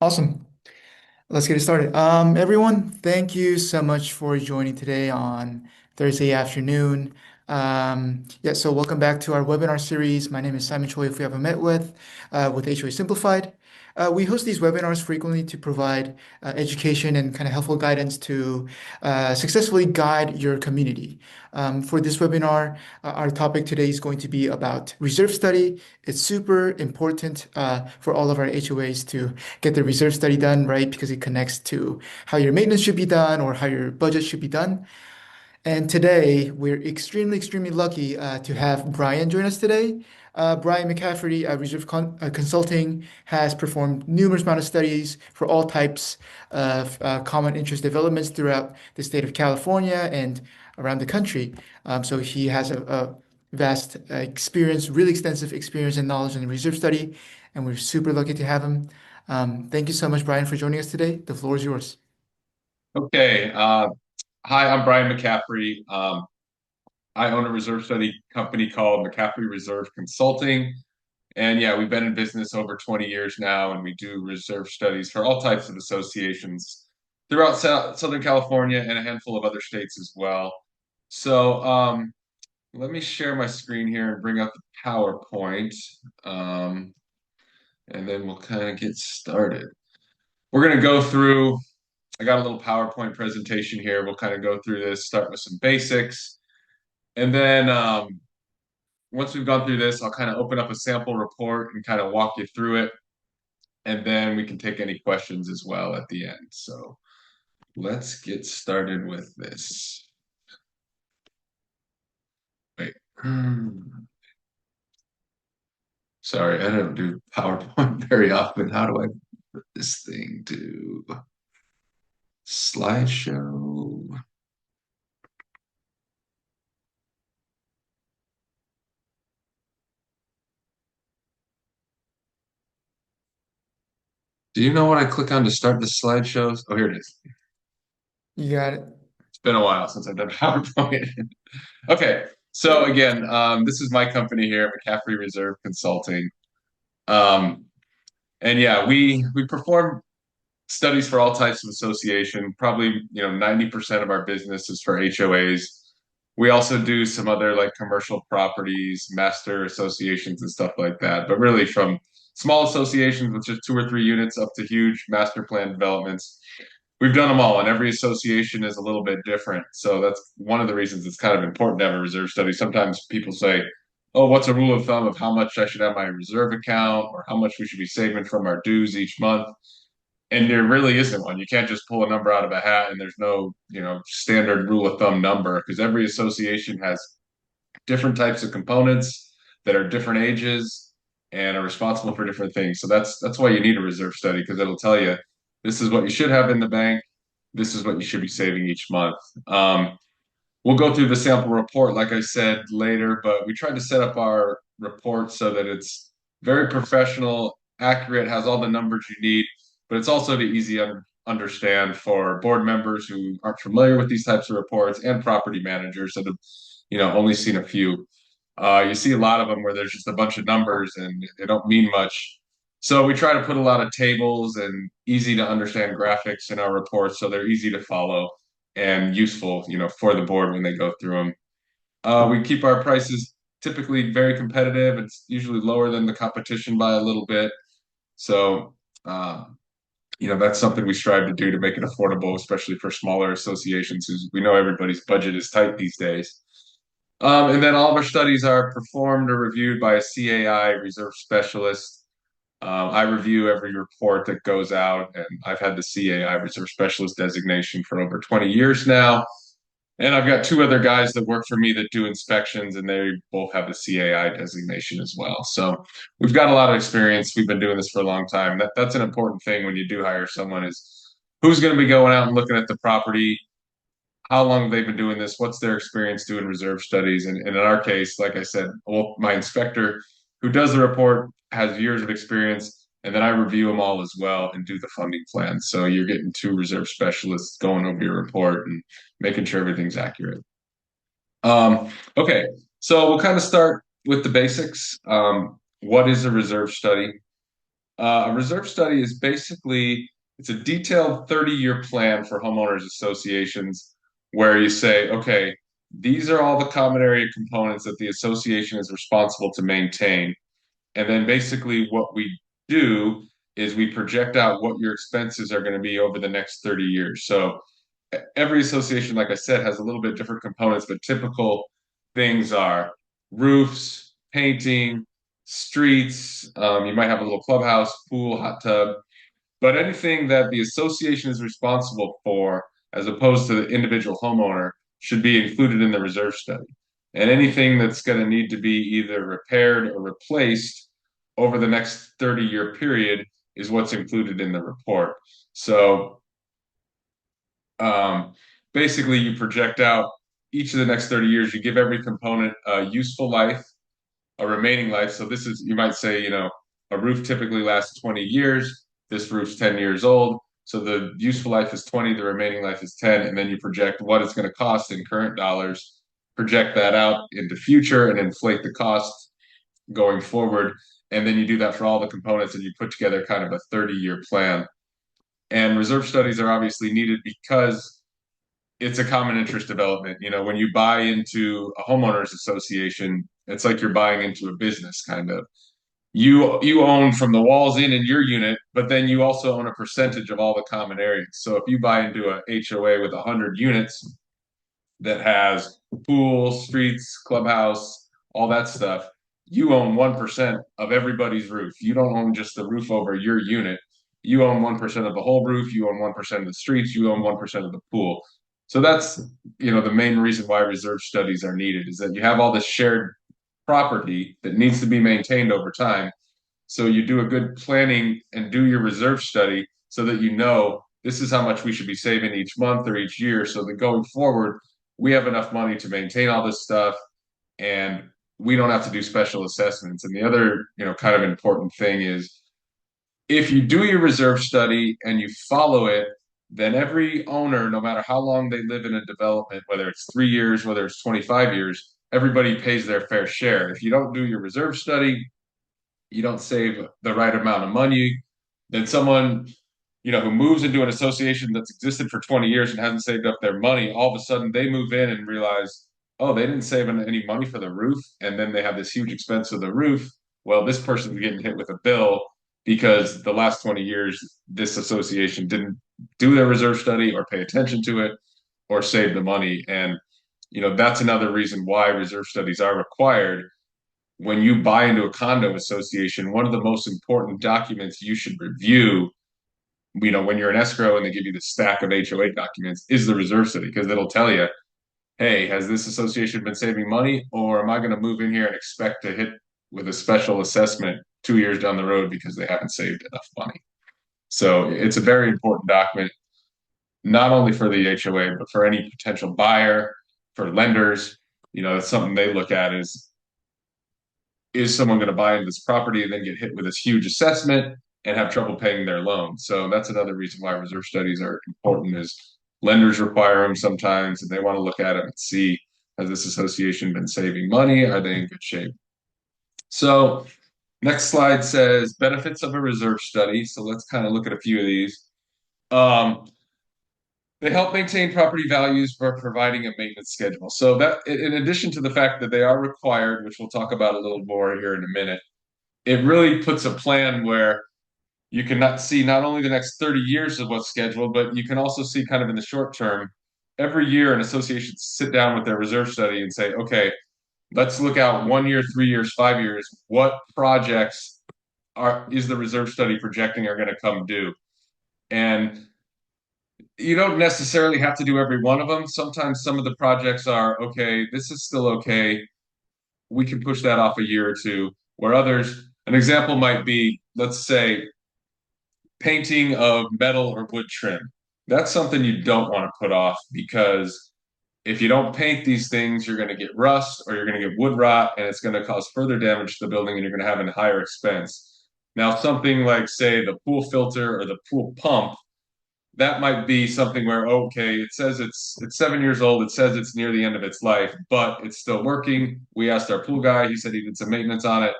Awesome. Let's get it started. Everyone, thank you so much for joining today on Thursday afternoon. So welcome back to our webinar series. My name is Simon Choi, if we haven't met with HOA Simplified. We host these webinars frequently to provide education and kind of helpful guidance to successfully guide your community. For this webinar, our topic today is going to be about reserve study. It's super important for all of our HOAs to get the reserve study done, right? Because it connects to how your maintenance should be done or how your budget should be done. And today, we're extremely lucky to have Brian join us today. Brian McCaffery, Consulting, has performed numerous amount of studies for all types of common interest developments throughout the state of California and around the country. So he has a vast experience, really extensive experience and knowledge in reserve study, and we're super lucky to have him. Thank you so much, Brian, for joining us today. The floor is yours. Okay. Hi, I'm Brian McCaffery. I own a reserve study company called McCaffery Reserve Consulting. And yeah, we've been in business over 20 years now, and we do reserve studies for all types of associations throughout Southern California and a handful of other states as well. So let me share my screen here and bring up the PowerPoint, um, and then we'll kind of get started. We're going to go through I got a little PowerPoint presentation here. We'll kind of go through this, start with some basics. And then once we've gone through this, I'll kind of open up a sample report and kind of walk you through it. And then we can take any questions as well at the end. So let's get started with this. Wait. Sorry, I don't do PowerPoint very often. How do I put this thing to slideshow? Do you know what I click on to start the slideshows? Oh, here it is. You got it. It's been a while since I've done PowerPoint. Okay, so again, this is my company here, McCaffery Reserve Consulting, um, and yeah, we perform studies for all types of association. Probably 90% of our business is for HOAs. We also do some other like commercial properties, master associations, and stuff like that. But really, from small associations with just 2 or 3 units up to huge master plan developments. We've done them all, and every association is a little bit different. So that's one of the reasons it's kind of important to have a reserve study. Sometimes people say, "Oh, what's a rule of thumb of how much I should have my reserve account, or how much we should be saving from our dues each month?" And there really isn't one. You can't just pull a number out of a hat, and there's no, standard rule of thumb number because every association has different types of components that are different ages and are responsible for different things. So that's why you need a reserve study because it'll tell you this is what you should have in the bank, this is what you should be saving each month. We'll go through the sample report, like I said later, but we tried to set up our report so that it's very professional, accurate, has all the numbers you need, but it's also to easy understand for board members who aren't familiar with these types of reports and property managers that have, only seen a few. You see a lot of them where there's just a bunch of numbers and they don't mean much. So we try to put a lot of tables and easy to understand graphics in our reports so they're easy to follow and useful, for the board when they go through them. We keep our prices typically very competitive. It's usually lower than the competition by a little bit. So, uh, that's something we strive to do to make it affordable, especially for smaller associations who we know everybody's budget is tight these days. And then all of our studies are performed or reviewed by a CAI reserve specialist. I review every report that goes out, and I've had the CAI reserve specialist designation for over 20 years now. And I've got two other guys that work for me that do inspections, and they both have the CAI designation as well. So we've got a lot of experience. We've been doing this for a long time. That's an important thing when you do hire someone is who's going to be going out and looking at the property, how long they've been doing this, what's their experience doing reserve studies. And in our case, like I said, well, my inspector who does the report has years of experience, and then I review them all as well and do the funding plan. So you're getting two reserve specialists going over your report and making sure everything's accurate. Okay, so we'll kind of start with the basics. What is a reserve study? A reserve study is basically it's a detailed 30-year plan for homeowners associations where you say, okay, these are all the common area components that the association is responsible to maintain. And then basically what we do is we project out what your expenses are going to be over the next 30 years. So every association, like I said, has a little bit different components, but typical things are roofs, painting, streets. You might have a little clubhouse, pool, hot tub, but anything that the association is responsible for, as opposed to the individual homeowner, should be included in the reserve study. And anything that's going to need to be either repaired or replaced over the next 30-year period is what's included in the report. So um, basically, you project out each of the next 30 years, you give every component a useful life, a remaining life. So this is, you might say, a roof typically lasts 20 years. This roof's 10 years old. So the useful life is 20, the remaining life is 10. And then you project what it's going to cost in current dollars, project that out into future and inflate the cost going forward. And then you do that for all the components and you put together kind of a 30-year plan. And reserve studies are obviously needed because it's a common interest development. When you buy into a homeowners association, it's like you're buying into a business kind of. You own from the walls in your unit, but then you also own a percentage of all the common areas. So if you buy into a HOA with 100 units that has pool, streets, clubhouse, all that stuff, you own 1% of everybody's roof. You don't own just the roof over your unit. You own 1% of the whole roof. You own 1% of the streets. You own 1% of the pool. So that's, the main reason why reserve studies are needed is that you have all this shared property that needs to be maintained over time. So you do a good planning and do your reserve study so that you know this is how much we should be saving each month or each year so that going forward, we have enough money to maintain all this stuff and we don't have to do special assessments. And the other, kind of important thing is if you do your reserve study and you follow it, then every owner, no matter how long they live in a development, whether it's 3 years, whether it's 25 years, everybody pays their fair share. If you don't do your reserve study, you don't save the right amount of money, then someone, who moves into an association that's existed for 20 years and hasn't saved up their money, all of a sudden they move in and realize, oh, they didn't save any money for the roof. And then they have this huge expense of the roof. Well, this person's getting hit with a bill because the last 20 years, this association didn't do their reserve study or pay attention to it or save the money. And, that's another reason why reserve studies are required when you buy into a condo association, one of the most important documents you should review, when you're an escrow and they give you the stack of HOA documents, is the reserve study because it'll tell you, hey, has this association been saving money, or am I going to move in here and expect to hit with a special assessment 2 years down the road because they haven't saved enough money? So it's a very important document, not only for the HOA, but for any potential buyer, for lenders. It's something they look at is someone going to buy into this property and then get hit with this huge assessment and have trouble paying their loan? So that's another reason why reserve studies are important is lenders require them sometimes and they want to look at it and see, has this association been saving money? Are they in good shape? So next slide says benefits of a reserve study. So let's kind of look at a few of these. They help maintain property values by providing a maintenance schedule. So that, in addition to the fact that they are required, which we'll talk about a little more here in a minute, it really puts a plan where you can not see not only the next 30 years of what's scheduled, but you can also see kind of in the short term. Every year, an association sit down with their reserve study and say, okay, let's look out 1 year, 3 years, 5 years. What projects is the reserve study projecting are going to come due? And you don't necessarily have to do every one of them. Sometimes some of the projects are okay, this is still okay. We can push that off a year or two, where others, an example might be, let's say, painting of metal or wood trim. That's something you don't want to put off because if you don't paint these things, you're going to get rust or you're going to get wood rot and it's going to cause further damage to the building and you're going to have a higher expense. Now, something like, say, the pool filter or the pool pump, that might be something where, okay, it says it's 7 years old, it says it's near the end of its life, but it's still working. We asked our pool guy, he said he did some maintenance on it.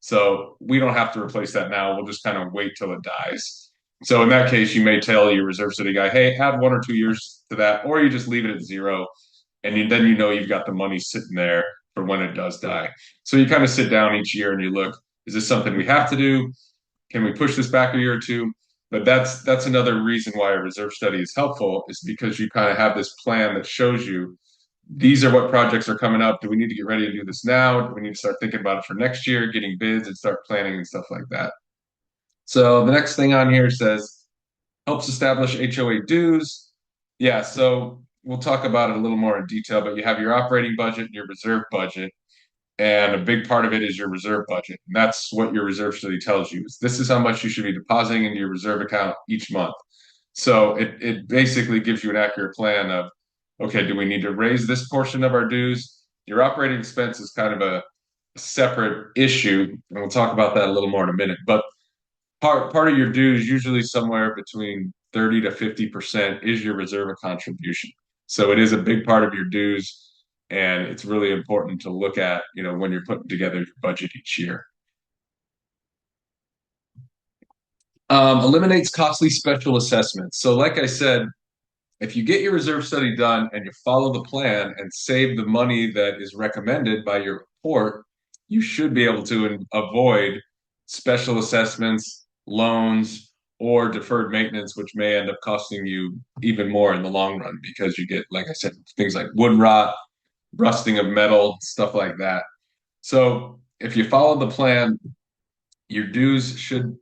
So we don't have to replace that now. We'll just kind of wait till it dies. So in that case, you may tell your reserve study guy, hey, add 1 or 2 years to that, or you just leave it at zero. And then you know you've got the money sitting there for when it does die. So you kind of sit down each year and you look, is this something we have to do? Can we push this back a year or two? But that's another reason why a reserve study is helpful, is because you kind of have this plan that shows you these are what projects are coming up. Do we need to get ready to do this now? Do we need to start thinking about it for next year, getting bids and start planning and stuff like that? So the next thing on here says helps establish HOA dues. Yeah, so we'll talk about it a little more in detail, but you have your operating budget and your reserve budget. And a big part of it is your reserve budget. And that's what your reserve study tells you is this is how much you should be depositing into your reserve account each month. So it basically gives you an accurate plan of, okay, do we need to raise this portion of our dues? Your operating expense is kind of a separate issue, and we'll talk about that a little more in a minute. But part of your dues, usually somewhere between 30 to 50% is your reserve contribution. So it is a big part of your dues, and it's really important to look at, when you're putting together your budget each year. Eliminates costly special assessments. So like I said, if you get your reserve study done and you follow the plan and save the money that is recommended by your report, you should be able to avoid special assessments, loans, or deferred maintenance, which may end up costing you even more in the long run because you get, like I said, things like wood rot, rusting of metal, stuff like that. So if you follow the plan, your dues should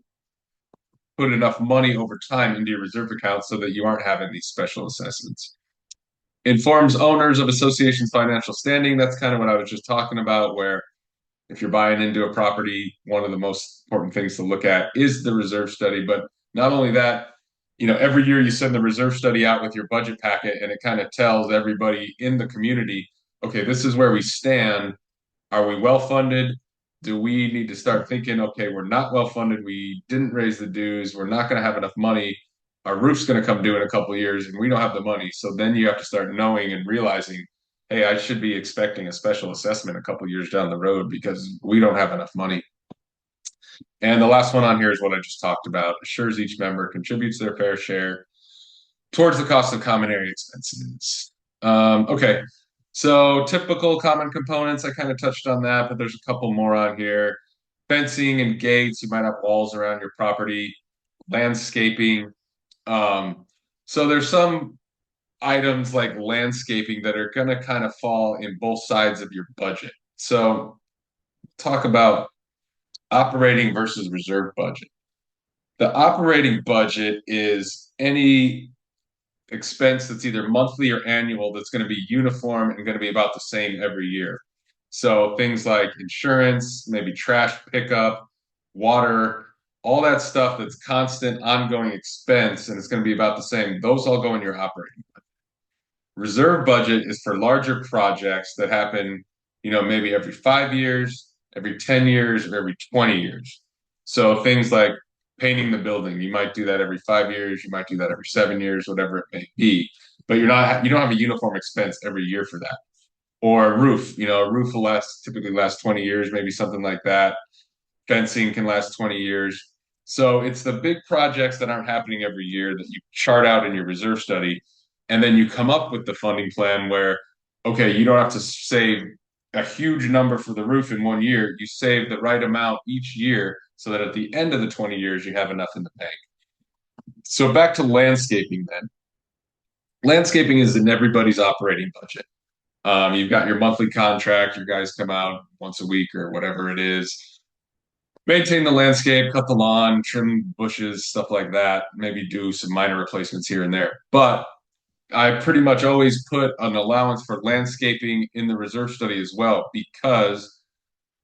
put enough money over time into your reserve account so that you aren't having these special assessments. Informs owners of association's financial standing. That's kind of what I was just talking about, where if you're buying into a property, one of the most important things to look at is the reserve study. But not only that, every year you send the reserve study out with your budget packet, and it kind of tells everybody in the community, okay, this is where we stand. Are we well funded? Do we need to start thinking, okay, we're not well funded. We didn't raise the dues. We're not going to have enough money. Our roof's going to come due in a couple of years and we don't have the money. So then you have to start knowing and realizing, hey, I should be expecting a special assessment a couple of years down the road because we don't have enough money. And the last one on here is what I just talked about. Assures each member contributes their fair share towards the cost of common area expenses. Okay, so typical common components, I kind of touched on that, but there's a couple more on here. Fencing and gates, you might have walls around your property, landscaping. So there's some items like landscaping that are going to kind of fall in both sides of your budget. So talk about operating versus reserve budget. The operating budget is any expense that's either monthly or annual that's going to be uniform and going to be about the same every year. So things like insurance, maybe trash pickup, water, all that stuff that's constant ongoing expense and it's going to be about the same. Those all go in your operating. Reserve budget is for larger projects that happen, maybe every 5 years, every 10 years, or every 20 years. So things like painting the building, you might do that every 5 years, you might do that every 7 years, whatever it may be. But you don't have a uniform expense every year for that. Or a roof, a roof will typically last 20 years, maybe something like that. Fencing can last 20 years. So it's the big projects that aren't happening every year that you chart out in your reserve study. And then you come up with the funding plan where, okay, you don't have to save a huge number for the roof in 1 year. You save the right amount each year so that at the end of the 20 years, you have enough in the bank. So back to landscaping then. Landscaping is in everybody's operating budget. You've got your monthly contract, your guys come out once a week or whatever it is, maintain the landscape, cut the lawn, trim bushes, stuff like that, maybe do some minor replacements here and there. But I pretty much always put an allowance for landscaping in the reserve study as well because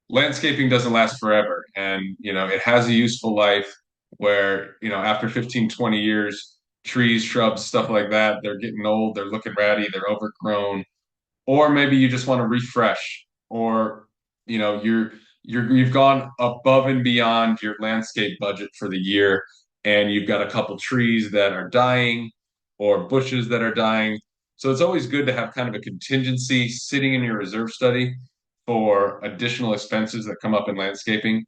landscaping doesn't last forever. And, it has a useful life where, after 15, 20 years, trees, shrubs, stuff like that, they're getting old, they're looking ratty, they're overgrown. Or maybe you just want to refresh, or, you've gone above and beyond your landscape budget for the year, and you've got a couple trees that are dying or bushes that are dying. So it's always good to have kind of a contingency sitting in your reserve study for additional expenses that come up in landscaping.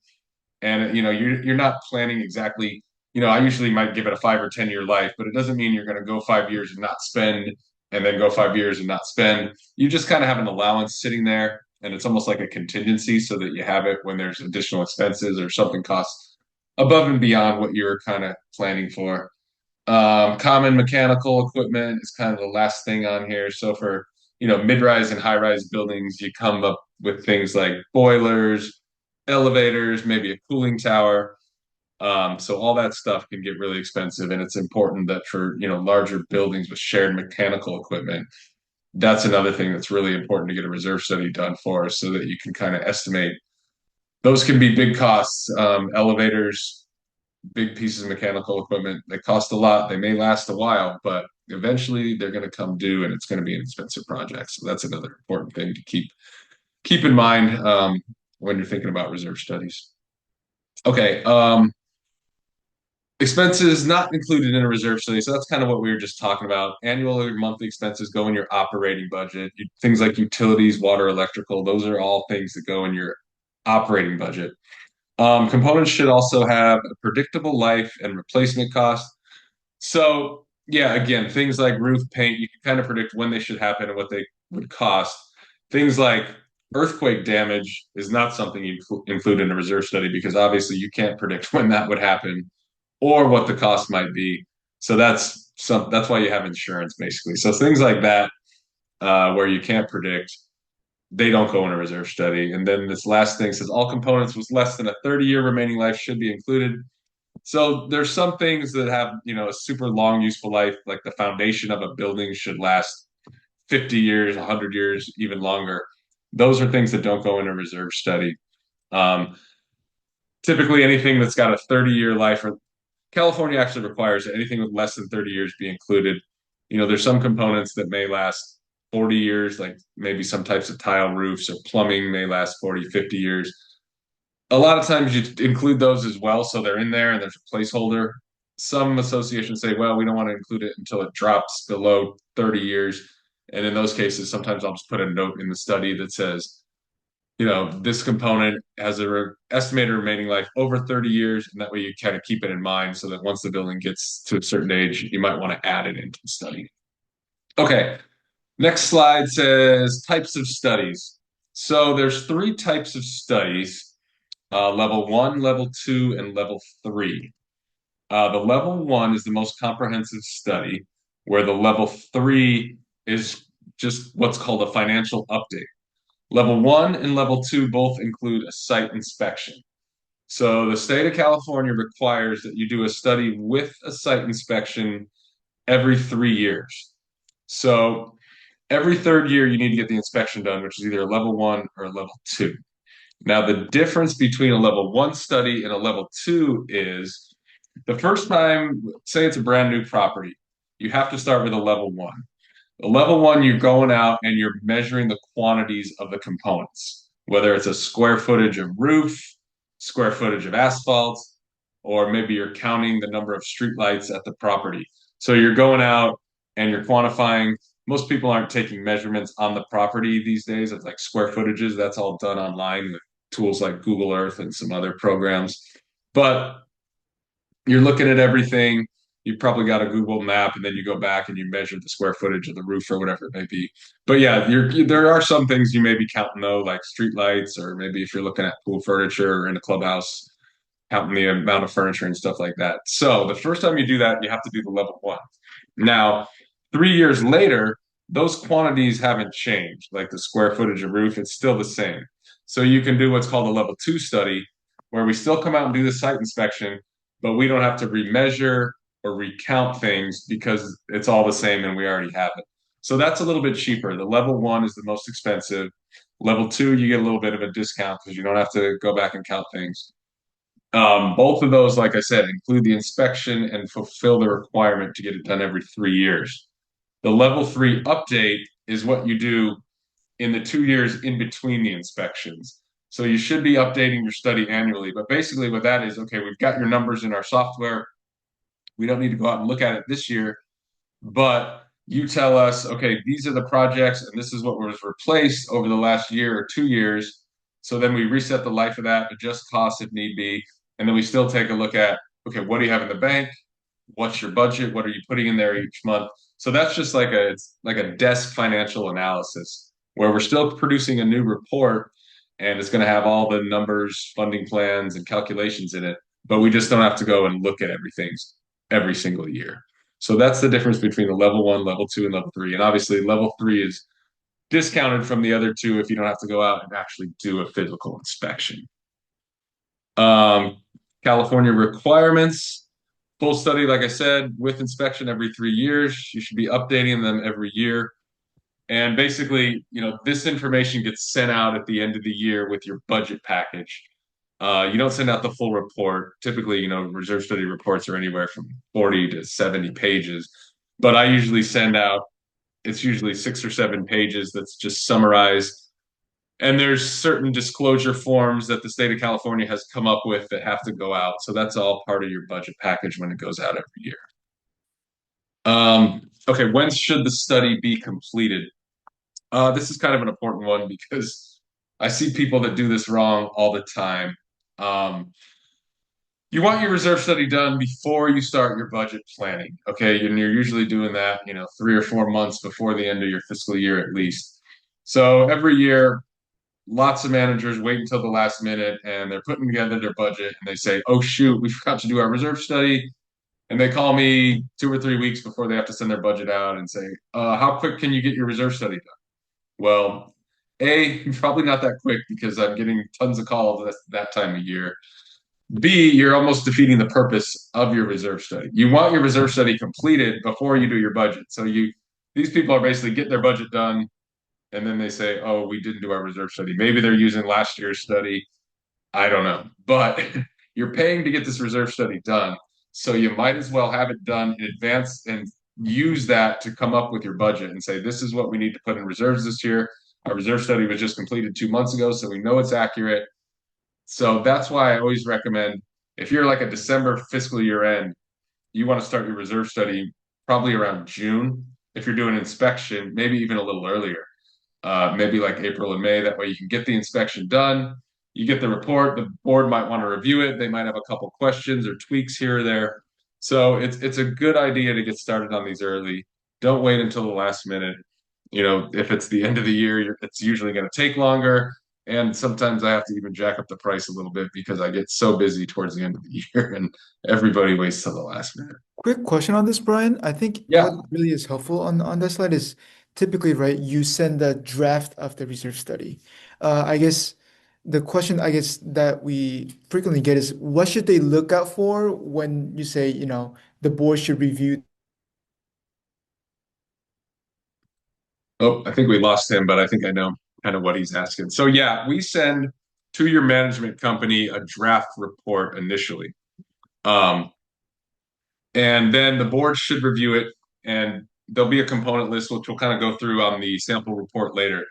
And you're not planning exactly. I usually might give it a 5 or 10 year life, but it doesn't mean you're going to go 5 years and not spend, and then go 5 years and not spend. You just kind of have an allowance sitting there, and it's almost like a contingency so that you have it when there's additional expenses or something costs above and beyond what you're kind of planning for. Common mechanical equipment is kind of the last thing on here. So for mid-rise and high-rise buildings, you come up with things like boilers, elevators, maybe a cooling tower. So all that stuff can get really expensive, and it's important that for larger buildings with shared mechanical equipment, that's another thing that's really important to get a reserve study done for, so that you can kind of estimate. Those can be big costs. Elevators, big pieces of mechanical equipment. They cost a lot. They may last a while, but eventually they're going to come due, and it's going to be an expensive project. So that's another important thing to keep in mind when you're thinking about reserve studies. Okay, expenses not included in a reserve study. So that's kind of what we were just talking about. Annual or monthly expenses go in your operating budget. Things like utilities, water, electrical, those are all things that go in your operating budget. Components should also have a predictable life and replacement cost. So, yeah, again, things like roof paint, you can kind of predict when they should happen and what they would cost. Things like earthquake damage is not something you include in a reserve study, because obviously you can't predict when that would happen or what the cost might be. So that's why you have insurance basically. So things like that, where you can't predict, they don't go in a reserve study. And then this last thing says all components with less than a 30-year remaining life should be included. So there's some things that have, a super long useful life, like the foundation of a building should last 50 years, 100 years, even longer. Those are things that don't go in a reserve study. Um, Typically, anything that's got a 30-year life, or California actually requires that anything with less than 30 years be included. There's some components that may last 40 years, like maybe some types of tile roofs, or plumbing may last 40, 50 years. A lot of times you include those as well, so they're in there and there's a placeholder. Some associations say, well, we don't want to include it until it drops below 30 years. And in those cases, sometimes I'll just put a note in the study that says, this component has a estimated remaining life over 30 years, and that way you kind of keep it in mind, so that once the building gets to a certain age, you might want to add it into the study. Okay, next slide says types of studies. So there's three types of studies: level one, level two, and level three. The level one is the most comprehensive study, where the level three is just what's called a financial update. Level one and level two both include a site inspection. So the state of California requires that you do a study with a site inspection every 3 years. So every third year, you need to get the inspection done, which is either a level one or a level two. Now, the difference between a level one study and a level two is the first time, say it's a brand new property, you have to start with a level one. A level one, you're going out and you're measuring the quantities of the components, whether it's a square footage of roof, square footage of asphalt, or maybe you're counting the number of streetlights at the property. So you're going out and you're quantifying. Most people aren't taking measurements on the property these days of like square footages. That's all done online with tools like Google Earth and some other programs. But you're looking at everything. You've probably got a Google map, and then you go back and you measure the square footage of the roof or whatever it may be. But yeah, there are some things you may be counting though, like street lights, or maybe if you're looking at pool furniture or in a clubhouse, counting the amount of furniture and stuff like that. So the first time you do that, you have to do the level one. Now, 3 years later, those quantities haven't changed. Like the square footage of roof, it's still the same. So you can do what's called a level two study, where we still come out and do the site inspection, but we don't have to remeasure or recount things because it's all the same and we already have it. So that's a little bit cheaper. The level one is the most expensive. Level two, you get a little bit of a discount because you don't have to go back and count things. Both of those, like I said, include the inspection and fulfill the requirement to get it done every 3 years. The level three update is what you do in the 2 years in between the inspections. So you should be updating your study annually. But basically, what that is, okay, we've got your numbers in our software. We don't need to go out and look at it this year, but you tell us, okay, these are the projects and this is what was replaced over the last year or 2 years. So then we reset the life of that, adjust costs if need be, and then we still take a look at, okay, what do you have in the bank? What's your budget? What are you putting in there each month? So that's just like it's like a desk financial analysis where we're still producing a new report and it's going to have all the numbers, funding plans, and calculations in it, but we just don't have to go and look at everything every single year. So that's the difference between the level one, level two, and level three. And obviously, level three is discounted from the other two if you don't have to go out and actually do a physical inspection. Um, California requirements, full study, like I said, with inspection every 3 years. You should be updating them every year. And basically, this information gets sent out at the end of the year with your budget package. You don't send out the full report. Typically, reserve study reports are anywhere from 40 to 70 pages. But I usually send out, it's usually 6 or 7 pages that's just summarized. And there's certain disclosure forms that the state of California has come up with that have to go out. So that's all part of your budget package when it goes out every year. Okay, when should the study be completed? This is kind of an important one because I see people that do this wrong all the time. Um, you want your reserve study done before you start your budget planning, okay? And you're usually doing that, 3 or 4 months before the end of your fiscal year at least. So every year, lots of managers wait until the last minute and they're putting together their budget and they say, oh, shoot, we forgot to do our reserve study. And they call me 2 or 3 weeks before they have to send their budget out and say, how quick can you get your reserve study done? Well, A, probably not that quick because I'm getting tons of calls that time of year. B, you're almost defeating the purpose of your reserve study. You want your reserve study completed before you do your budget. So these people are basically getting their budget done and then they say, oh, we didn't do our reserve study. Maybe they're using last year's study. I don't know. But you're paying to get this reserve study done. So you might as well have it done in advance and use that to come up with your budget and say, this is what we need to put in reserves this year. Our reserve study was just completed 2 months ago, so we know it's accurate. So that's why I always recommend if you're like a December fiscal year end, you want to start your reserve study probably around June. If you're doing inspection, maybe even a little earlier, maybe like April and May. That way you can get the inspection done. You get the report. The board might want to review it. They might have a couple questions or tweaks here or there. So it's a good idea to get started on these early. Don't wait until the last minute. If it's the end of the year, it's usually going to take longer. And sometimes I have to even jack up the price a little bit because I get so busy towards the end of the year and everybody waits till the last minute. Quick question on this, Brian. I think what Yeah. really is helpful on that slide is typically, right, you send the draft of the research study. I guess the question I guess that we frequently get is what should they look out for when you say, the board should review. Oh, I think we lost him, but I think I know kind of what he's asking. So yeah, we send to your management company a draft report initially. Um, and then the board should review it and there'll be a component list, which we'll kind of go through on the sample report later.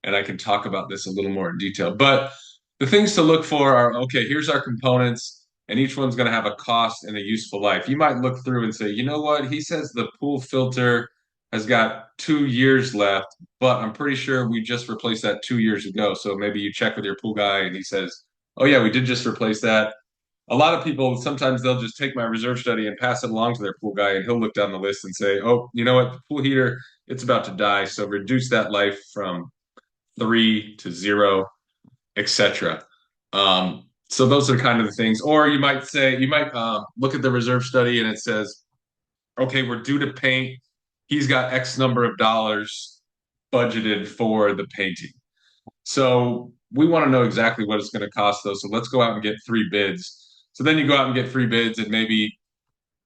And I can talk about this a little more in detail. But the things to look for are, okay, here's our components, and each one's going to have a cost and a useful life. You might look through and say, you know what? He says the pool filter has got 2 years left, but I'm pretty sure we just replaced that 2 years ago. So maybe you check with your pool guy and he says, oh, yeah, we did just replace that. A lot of people, sometimes they'll just take my reserve study and pass it along to their pool guy, and he'll look down the list and say, oh, you know what? The pool heater, it's about to die. So reduce that life from 3 to 0, etc. So those are kind of the things. Or you might look at the reserve study and it says, okay, we're due to paint. He's got X number of dollars budgeted for the painting. So we want to know exactly what it's going to cost, though. So let's go out and get 3 bids. So then you go out and get 3 bids, and maybe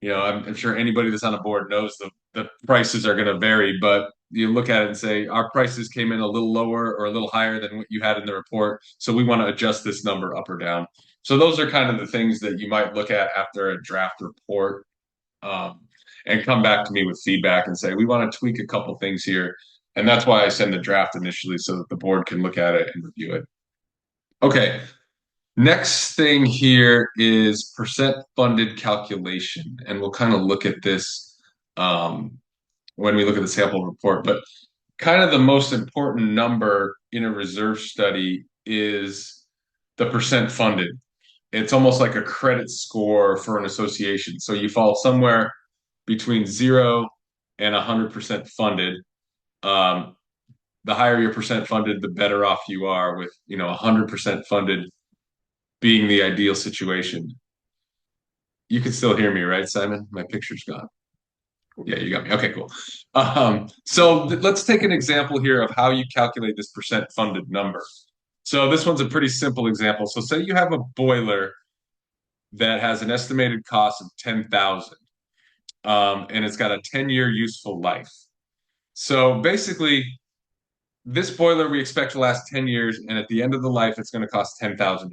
I'm sure anybody that's on a board knows the prices are going to vary, but you look at it and say, our prices came in a little lower or a little higher than what you had in the report. So we want to adjust this number up or down. So those are kind of the things that you might look at after a draft report, um, and come back to me with feedback and say, we want to tweak a couple things here. And that's why I send the draft initially so that the board can look at it and review it. Okay. Next thing here is percent funded calculation, and we'll kind of look at this um, when we look at the sample report. But kind of the most important number in a reserve study is the percent funded. It's almost like a credit score for an association. So you fall somewhere between 0 and 100% funded. Um, the higher your percent funded, the better off you are with, 100% funded being the ideal situation. You can still hear me, right, Simon? My picture's gone. Yeah, you got me. Okay, cool. Let's take an example here of how you calculate this percent funded number. So this one's a pretty simple example. So say you have a boiler that has an estimated cost of 10,000, and it's got a 10-year useful life. So basically, this boiler we expect to last 10 years, and at the end of the life, it's going to cost $10,000.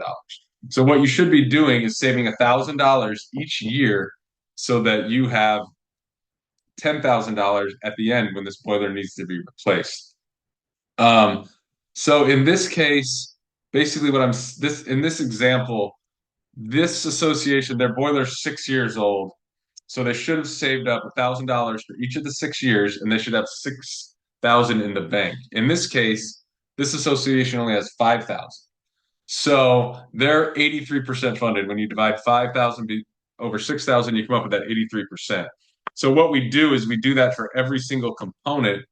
So what you should be doing is saving $1,000 each year so that you have $10,000 at the end when this boiler needs to be replaced. Um, so in this case, basically what I'm this in this example, this association, their boiler's 6 years old, so they should have saved up $1,000 for each of the 6 years, and they should have 6,000 in the bank. In this case, this association only has 5,000, so they're 83% funded. When you divide 5,000 over 6,000, you come up with that 83%. So what we do is we do that for every single component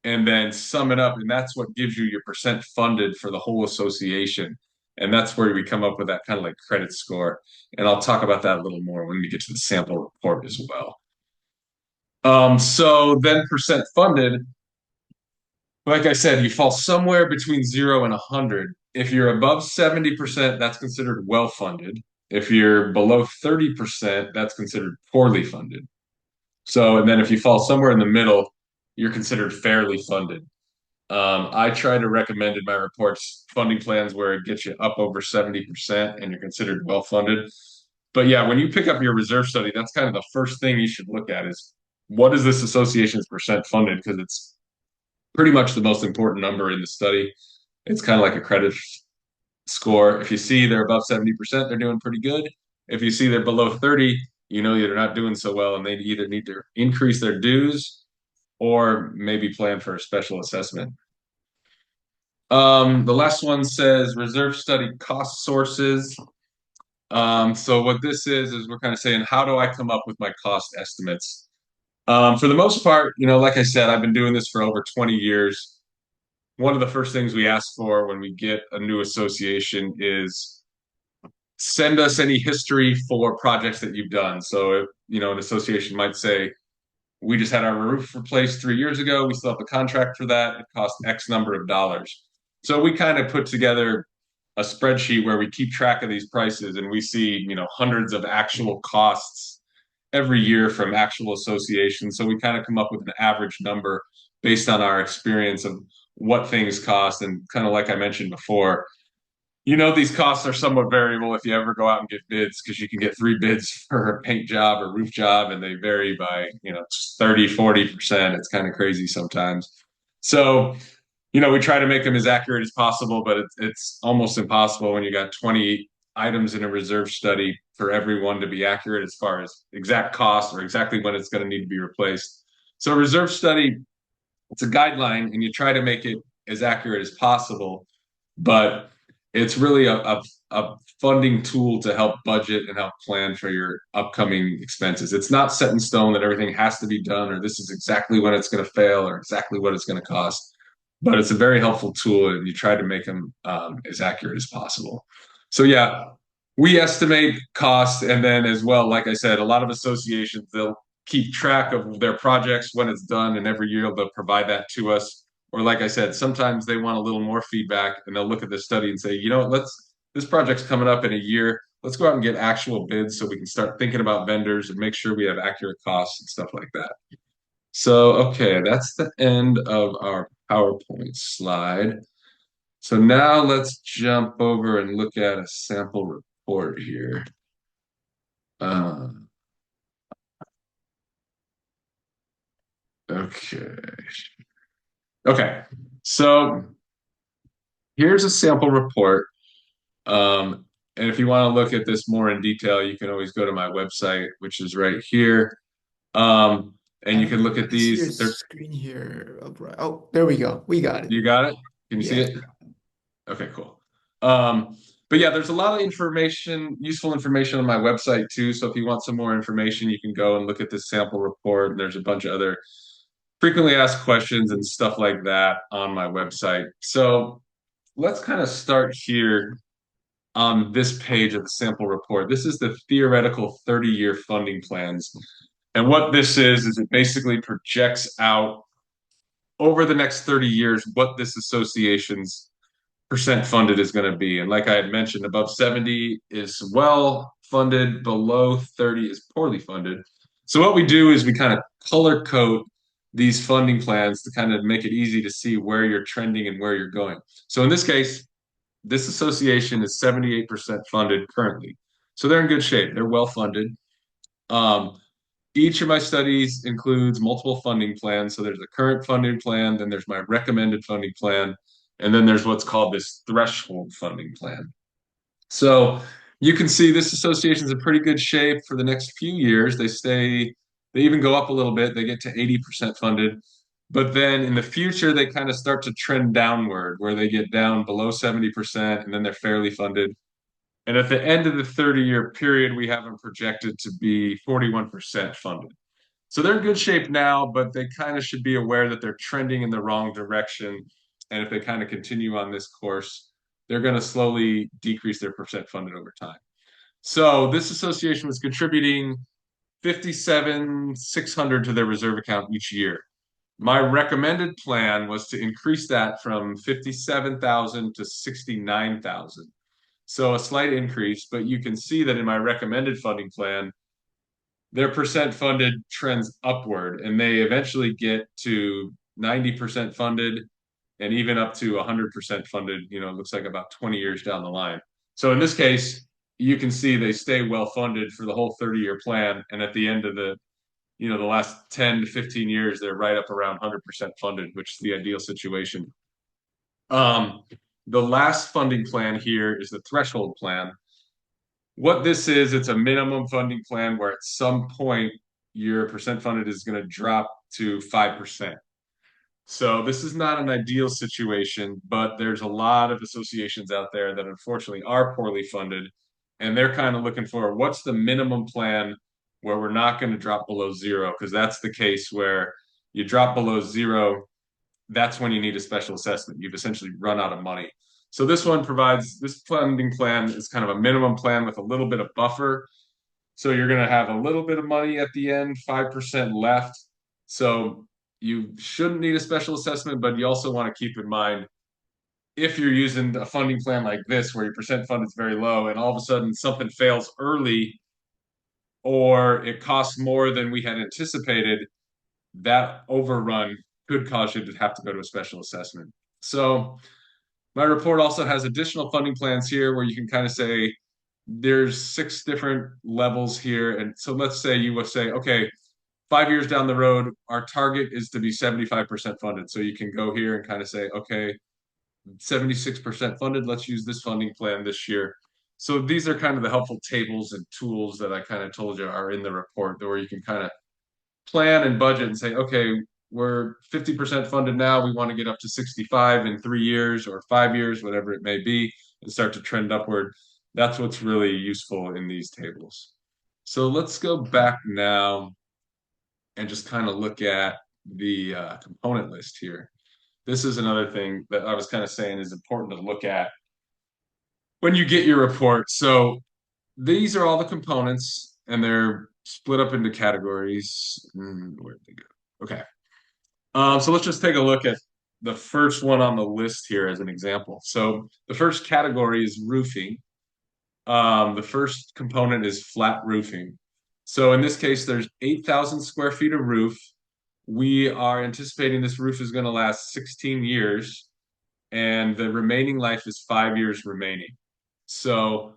and then sum it up, and that's what gives you your percent funded for the whole association. And that's where we come up with that kind of like credit score. And I'll talk about that a little more when we get to the sample report as well. So then percent funded, like I said, you fall somewhere between 0 and 100. If you're above 70%, that's considered well funded. If you're below 30%, that's considered poorly funded. So, and then if you fall somewhere in the middle, you're considered fairly funded. I try to recommend in my reports funding plans where it gets you up over 70% and you're considered well funded. But yeah, when you pick up your reserve study, that's kind of the first thing you should look at is what is this association's percent funded? Because it's pretty much the most important number in the study. It's kind of like a credit score. If you see they're above 70%, they're doing pretty good. If you see they're below 30, you know they're not doing so well and they either need to increase their dues or maybe plan for a special assessment. The last one says reserve study cost sources. So what this is we're kind of saying, how do I come up with my cost estimates? For the most part, like I said, I've been doing this for over 20 years. One of the first things we ask for when we get a new association is send us any history for projects that you've done. So, an association might say, we just had our roof replaced 3 years ago. We still have the contract for that. It cost X number of dollars. So we kind of put together a spreadsheet where we keep track of these prices and we see, hundreds of actual costs every year from actual associations. So we kind of come up with an average number based on our experience of what things cost. And kind of like I mentioned before, these costs are somewhat variable if you ever go out and get bids because you can get three bids for a paint job or roof job and they vary by, 30, 40%. It's kind of crazy sometimes. So, we try to make them as accurate as possible, but it's almost impossible when you got 20 items in a reserve study for everyone to be accurate as far as exact cost or exactly when it's going to need to be replaced. So a reserve study, it's a guideline and you try to make it as accurate as possible, but it's really a funding tool to help budget and help plan for your upcoming expenses. It's not set in stone that everything has to be done or this is exactly when it's going to fail or exactly what it's going to cost, but it's a very helpful tool and you try to make them as accurate as possible. So yeah, we estimate costs and then as well, like I said, a lot of associations, they'll keep track of their projects when it's done and every year they'll provide that to us. Or like I said, sometimes they want a little more feedback and they'll look at the study and say, this project's coming up in a year. Let's go out and get actual bids so we can start thinking about vendors and make sure we have accurate costs and stuff like that. So, okay, that's the end of our PowerPoint slide. So now let's jump over and look at a sample report here. Okay. Okay. So here's a sample report. And if you want to look at this more in detail, you can always go to my website, which is right here. And you can look I at can see your these. screen here. Oh, right. Oh, there we go. We got it. You got it? Can you see Yeah. it? Okay, cool. Um, but yeah, there's a lot of information, useful information on my website too. So if you want some more information, you can go and look at this sample report. There's a bunch of other frequently asked questions and stuff like that on my website. So let's kind of start here on this page of the sample report. This is the theoretical 30-year funding plans. And what this is it basically projects out over the next 30 years what this association's percent funded is going to be. And like I had mentioned, above 70 is well funded, below 30 is poorly funded. So what we do is we kind of color code these funding plans to kind of make it easy to see where you're trending and where you're going. So in this case, this association is 78% funded currently. So they're in good shape. They're well funded. Um, each of my studies includes multiple funding plans. So there's a current funding plan, then there's my recommended funding plan, and then there's what's called this threshold funding plan. So you can see this association is in pretty good shape for the next few years. They even go up a little bit. They get to 80% funded. But then in the future, they kind of start to trend downward where they get down below 70% and then they're fairly funded. And at the end of the 30-year period, we have them projected to be 41% funded. So they're in good shape now, but they kind of should be aware that they're trending in the wrong direction. And if they kind of continue on this course, they're going to slowly decrease their percent funded over time. So this association was contributing 57,600 to their reserve account each year. My recommended plan was to increase that from 57,000 to 69,000. So a slight increase, but you can see that in my recommended funding plan, their percent funded trends upward and they eventually get to 90% funded and even up to 100% funded, it looks like about 20 years down the line. So in this case, you can see they stay well funded for the whole 30-year plan. And at the end of the last 10 to 15 years, they're right up around 100% funded, which is the ideal situation. Um, the last funding plan here is the threshold plan. What this is, it's a minimum funding plan where at some point your percent funded is going to drop to 5%. So this is not an ideal situation, but there's a lot of associations out there that unfortunately are poorly funded, and they're kind of looking for what's the minimum plan where we're not going to drop below zero, because that's the case where you drop below zero, that's when you need a special assessment. You've essentially run out of money. So this funding plan is kind of a minimum plan with a little bit of buffer. So you're going to have a little bit of money at the end, 5% left. So you shouldn't need a special assessment, but you also want to keep in mind if you're using a funding plan like this, where your percent fund is very low, and all of a sudden something fails early or it costs more than we had anticipated, that overrun could cause you to have to go to a special assessment. So my report also has additional funding plans here where you can kind of say there's 6 different levels here. And so let's say you would say, okay, 5 years down the road, our target is to be 75% funded. So you can go here and kind of say, okay, 76% funded, let's use this funding plan this year. So these are kind of the helpful tables and tools that I kind of told you are in the report, where you can kind of plan and budget and say, okay, we're 50% funded now. We want to get up to 65 in 3 years or 5 years, whatever it may be, and start to trend upward. That's what's really useful in these tables. So let's go back now and just kind of look at the component list here. This is another thing that I was kind of saying is important to look at when you get your report. So these are all the components and they're split up into categories. Where did they go? Okay. So let's just take a look at the first one on the list here as an example. So the first category is roofing. The first component is flat roofing. So in this case, there's 8,000 square feet of roof. We are anticipating this roof is going to last 16 years, and the remaining life is 5 years remaining. So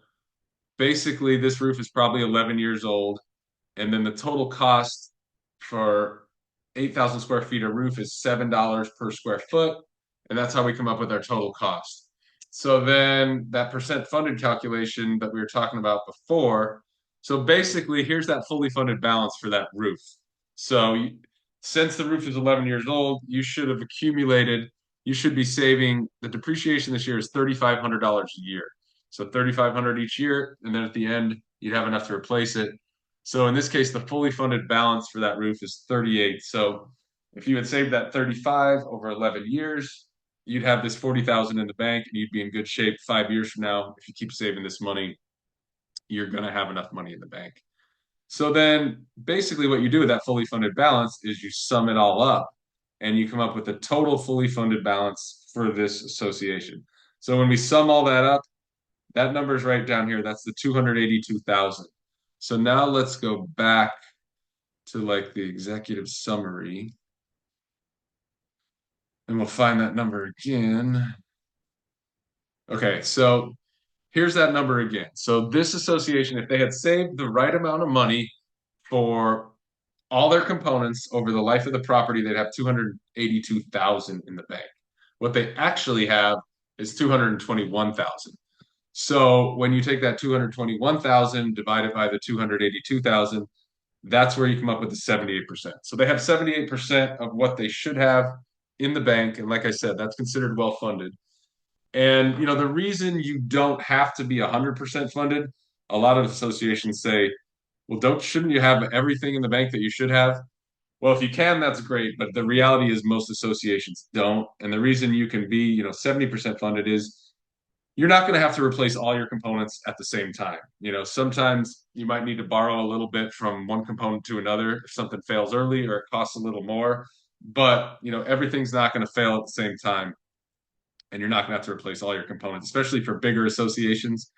basically, this roof is probably 11 years old, and then the total cost for 8,000 square feet of roof is $7 per square foot, and that's how we come up with our total cost. So then that percent funded calculation that we were talking about before. So basically, here's that fully funded balance for that roof. So since the roof is 11 years old, you should have accumulated you should be saving the depreciation this year is $3,500 a year. So 3,500 each year, and then at the end, you'd have enough to replace it. So in this case, the fully funded balance for that roof is 38. So if you had saved that 35 over 11 years, you'd have this 40,000 in the bank and you'd be in good shape 5 years from now. If you keep saving this money, you're going to have enough money in the bank. So then basically what you do with that fully funded balance is you sum it all up and you come up with a total fully funded balance for this association. So when we sum all that up, that number is right down here. That's the 282,000. So now let's go back to like the executive summary and we'll find that number again. Okay, so here's that number again. So this association, if they had saved the right amount of money for all their components over the life of the property, they'd have 282,000 in the bank. What they actually have is 221,000. So when you take that 221,000 divided by the 282,000, that's where you come up with the 78%. So they have 78% of what they should have in the bank. And like I said, that's considered well funded. And the reason you don't have to be 100% funded, a lot of associations say, well, don't shouldn't you have everything in the bank that you should have? Well, if you can, that's great. But the reality is most associations don't. And the reason you can be, 70% funded is you're not going to have to replace all your components at the same time. Sometimes you might need to borrow a little bit from one component to another if something fails early or it costs a little more. But, everything's not going to fail at the same time. And you're not going to have to replace all your components, especially for bigger associations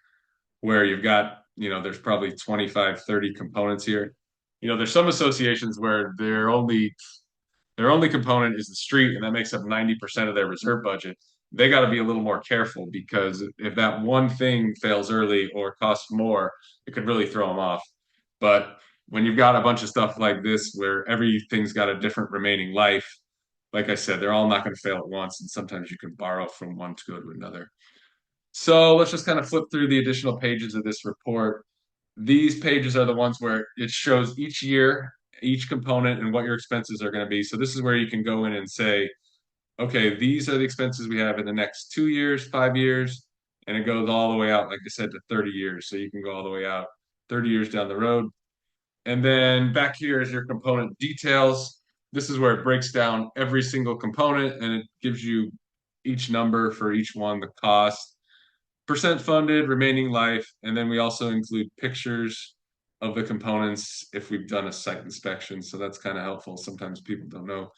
where you've got, there's probably 25, 30 components here. There's some associations where their only component is the street, and that makes up 90% of their reserve budget. They got to be a little more careful because if that one thing fails early or costs more, it could really throw them off. But when you've got a bunch of stuff like this where everything's got a different remaining life, like I said, they're all not going to fail at once, and sometimes you can borrow from one to go to another. So let's just kind of flip through the additional pages of this report. These pages are the ones where it shows each year, each component, and what your expenses are going to be. So this is where you can go in and say, okay, these are the expenses we have in the next 2 years, 5 years, and it goes all the way out, like I said, to 30 years. So you can go all the way out 30 years down the road. And then back here is your component details. This is where it breaks down every single component and it gives you each number for each one, the cost, percent funded, remaining life, and then we also include pictures of the components if we've done a site inspection. So that's kind of helpful. Sometimes people don't know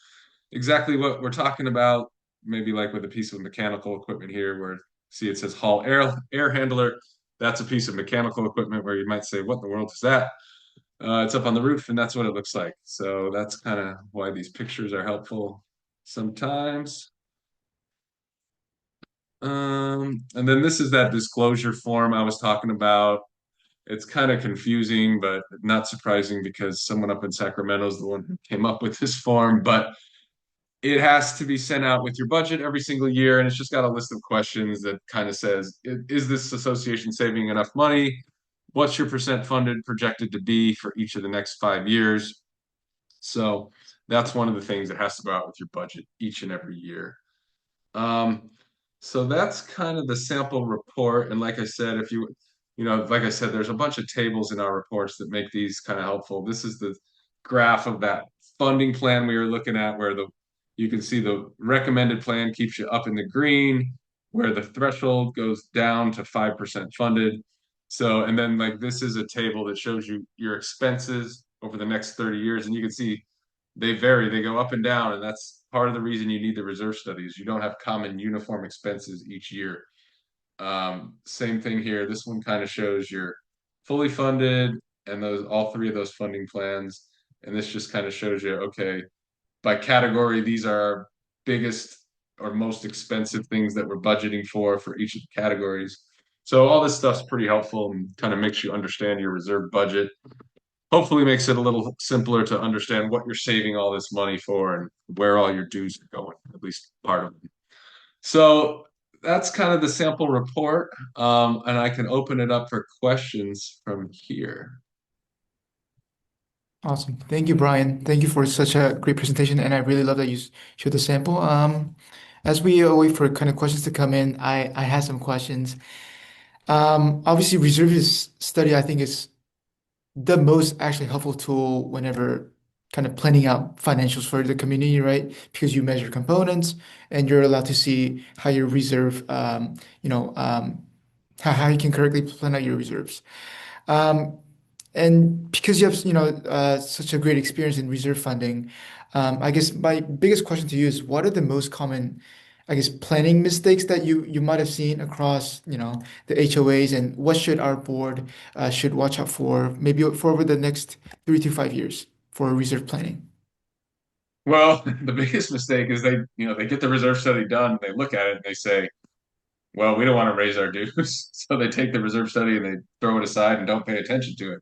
exactly what we're talking about. Maybe like with a piece of mechanical equipment here, where see it says Hall air handler. That's a piece of mechanical equipment where you might say, "What in the world is that?" It's up on the roof, and that's what it looks like. So that's kind of why these pictures are helpful sometimes. And then this is that disclosure form I was talking about. It's kind of confusing, but not surprising because someone up in Sacramento is the one who came up with this form. But it has to be sent out with your budget every single year, and it's just got a list of questions that kind of says, is this association saving enough money? What's your percent funded projected to be for each of the next 5 years? So that's one of the things that has to go out with your budget each and every year. Um, so that's kind of the sample report. And like I said, like I said, there's a bunch of tables in our reports that make these kind of helpful. This is the graph of that funding plan we were looking at where you can see the recommended plan keeps you up in the green, where the threshold goes down to 5% funded. So, and then like this is a table that shows you your expenses over the next 30 years. And you can see they vary, they go up and down, and that's part of the reason you need the reserve studies. You don't have common uniform expenses each year. Same thing here. This one kind of shows you're fully funded and those all three of those funding plans. And this just kind of shows you, okay, by category, these are our biggest or most expensive things that we're budgeting for each of the categories. So all this stuff's pretty helpful and kind of makes you understand your reserve budget. Hopefully makes it a little simpler to understand what you're saving all this money for and where all your dues are going, at least part of them. So that's kind of the sample report. And I can open it up for questions from here. Awesome. Thank you, Brian. Thank you for such a great presentation, and I really love that you showed the sample. As we wait for kind of questions to come in, I had some questions. Obviously, reservist study, I think, is the most actually helpful tool whenever kind of planning out financials for the community, right? Because you measure components and you're allowed to see how your reserve, how you can correctly plan out your reserves. Um, and because you have, such a great experience in reserve funding, I guess my biggest question to you is, what are the most common, I guess, planning mistakes that you might have seen across, the HOAs, and what should our board should watch out for, maybe for over the next 3 to 5 years for reserve planning? Well, the biggest mistake is they get the reserve study done, they look at it and they say, well, we don't want to raise our dues. So they take the reserve study and they throw it aside and don't pay attention to it.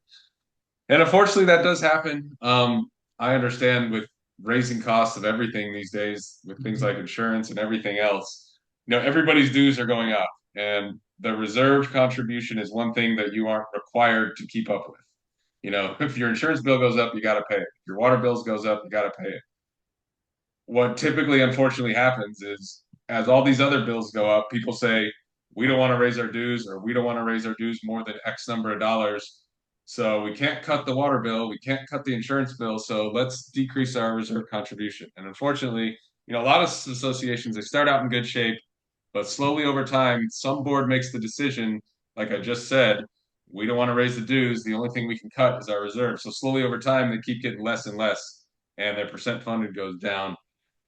And unfortunately, that does happen. I understand with raising costs of everything these days, with things like Mhm. insurance and everything else, everybody's dues are going up. And the reserve contribution is one thing that you aren't required to keep up with. If your insurance bill goes up, you got to pay it. If your water bills goes up, you got to pay it. What typically unfortunately happens is as all these other bills go up, people say, we don't want to raise our dues or we don't want to raise our dues more than X number of dollars. So we can't cut the water bill, we can't cut the insurance bill, so let's decrease our reserve contribution. And unfortunately, a lot of associations they start out in good shape, but slowly over time, some board makes the decision, like I just said, we don't want to raise the dues. The only thing we can cut is our reserve. So slowly over time, they keep getting less and less, and their percent funded goes down.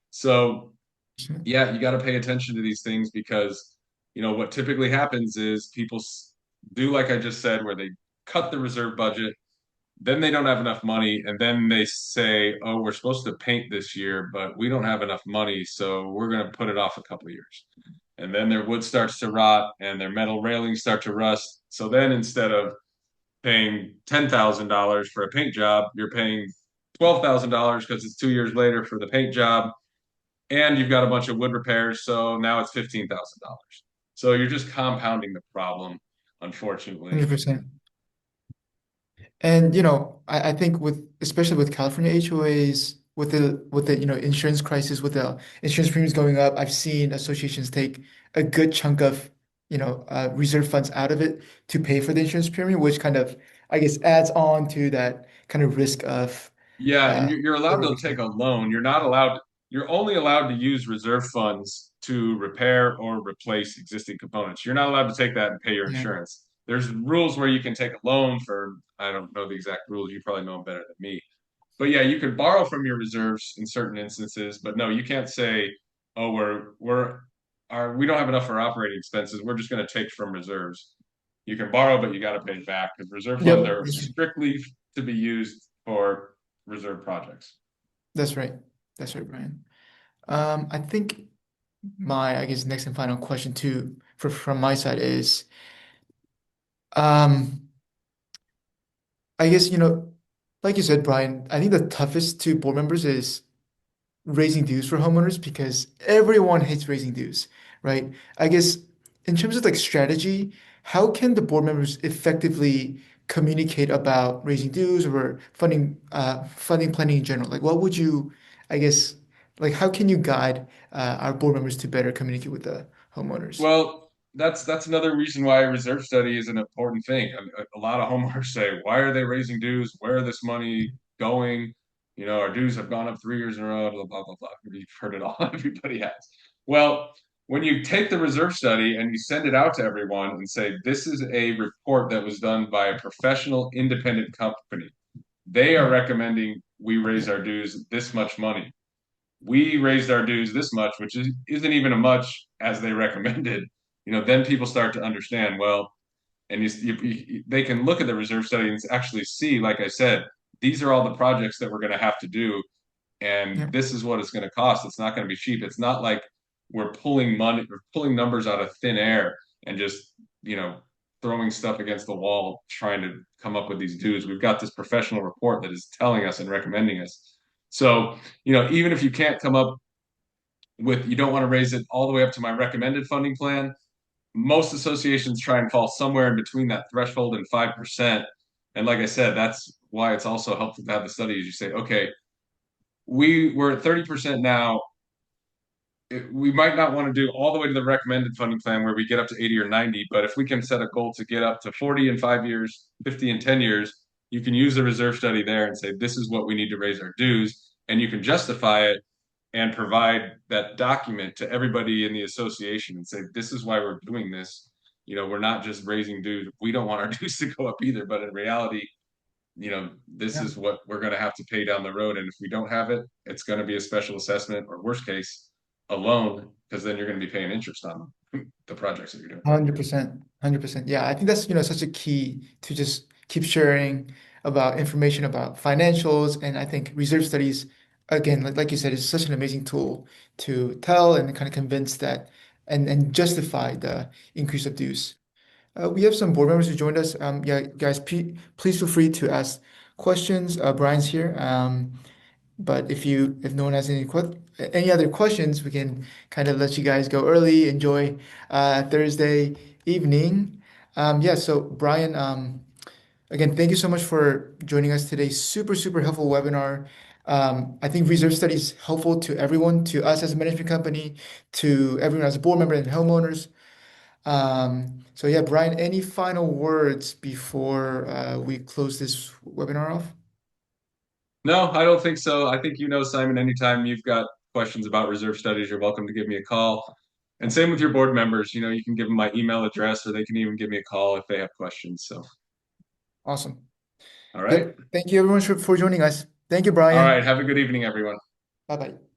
So yeah, you got to pay attention to these things because what typically happens is people do like I just said, where they cut the reserve budget, then they don't have enough money, and then they say, "Oh, we're supposed to paint this year, but we don't have enough money, so we're going to put it off a couple of years." And then their wood starts to rot and their metal railings start to rust. So then instead of paying $10,000 for a paint job, you're paying $12,000 because it's 2 years later for the paint job and you've got a bunch of wood repairs, so now it's $15,000. So you're just compounding the problem, unfortunately. 100%. And I think with especially with California HOAs, with the insurance crisis, with the insurance premiums going up, I've seen associations take a good chunk of reserve funds out of it to pay for the insurance premium, which kind of I guess adds on to that kind of risk of Yeah, and uh, you're allowed to take overreaching. a loan. You're not allowed, you're only allowed to use reserve funds to repair or replace existing components. You're not allowed to take that and pay your Yeah. insurance. There's rules where you can take a loan for, I don't know the exact rules, you probably know them better than me. But yeah, you could borrow from your reserves in certain instances, but no, you can't say, "Oh, we don't have enough for operating expenses. We're just going to take from reserves." You can borrow, but you got to pay it back because reserve funds Yep. are strictly to be used for reserve projects. That's right. That's right, Brian. I think I guess next and final question too from my side is um I guess, like you said, Brian, I think the toughest to board members is raising dues for homeowners because everyone hates raising dues, right? I guess in terms of like strategy, how can the board members effectively communicate about raising dues or funding planning in general? Like, what would you, I guess, like, how can you guide our board members to better communicate with the homeowners? Well, that's another reason why a reserve study is an important thing. A lot of homeowners say, "Why are they raising dues? Where are this money going? Our dues have gone up 3 years in a row." Blah blah blah blah. You've heard it all. Everybody has. Well, when you take the reserve study and you send it out to everyone and say, "This is a report that was done by a professional independent company. They are Mm, recommending we raise yeah. our dues this much money. We raised our dues this much, which isn't even a much as they recommended." Then people start to understand, well, and they can look at the reserve study and actually see, like I said, these are all the projects that we're going to have to do, and Yeah. this is what it's going to cost. It's not going to be cheap. It's not like we're pulling numbers out of thin air and just, you know, throwing stuff against the wall, trying to come up with these dues. We've got this professional report that is telling us and recommending us. So, even if you can't come up with, you don't want to raise it all the way up to my recommended funding plan, most associations try and fall somewhere in between that threshold and 5%. And like I said, that's why it's also helpful to have the studies. You say, okay, we're at 30% now. we might not want to do all the way to the recommended funding plan where we get up to 80 or 90, but if we can set a goal to get up to 40 in 5 years, 50 in 10 years, you can use the reserve study there and say, this is what we need to raise our dues. And you can justify it and provide that document to everybody in the association and say, this is why we're doing this. We're not just raising dues. We don't want our dues to go up either, but in reality, this Yeah, is what we're going to have to pay down the road. And if we don't have it, it's going to be a special assessment or worst case, a loan, because then you're going to be paying interest on the projects that you're doing. 100%, 100%. Yeah, I think that's, such a key to just keep sharing about information about financials. And I think reserve studies, again, like you said, is such an amazing tool to tell and kind of convince that and justify the increase of dues. We have some board members who joined us. Yeah, guys, please feel free to ask questions. Brian's here. But if no one has any other questions, we can kind of let you guys go early, enjoy Thursday evening. Yeah, so Brian, again, thank you so much for joining us today. Super, super helpful webinar. I think reserve study is helpful to everyone, to us as a management company, to everyone as a board member and homeowners. So yeah, Brian, any final words before we close this webinar off? No, I don't think so. I think Simon, anytime you've got questions about reserve studies, you're welcome to give me a call. And same with your board members. You can give them my email address or they can even give me a call if they have questions. So, Awesome. all right. Yep. Thank you everyone for joining us. Thank you, All right. Brian. Have a good evening, everyone. Bye bye.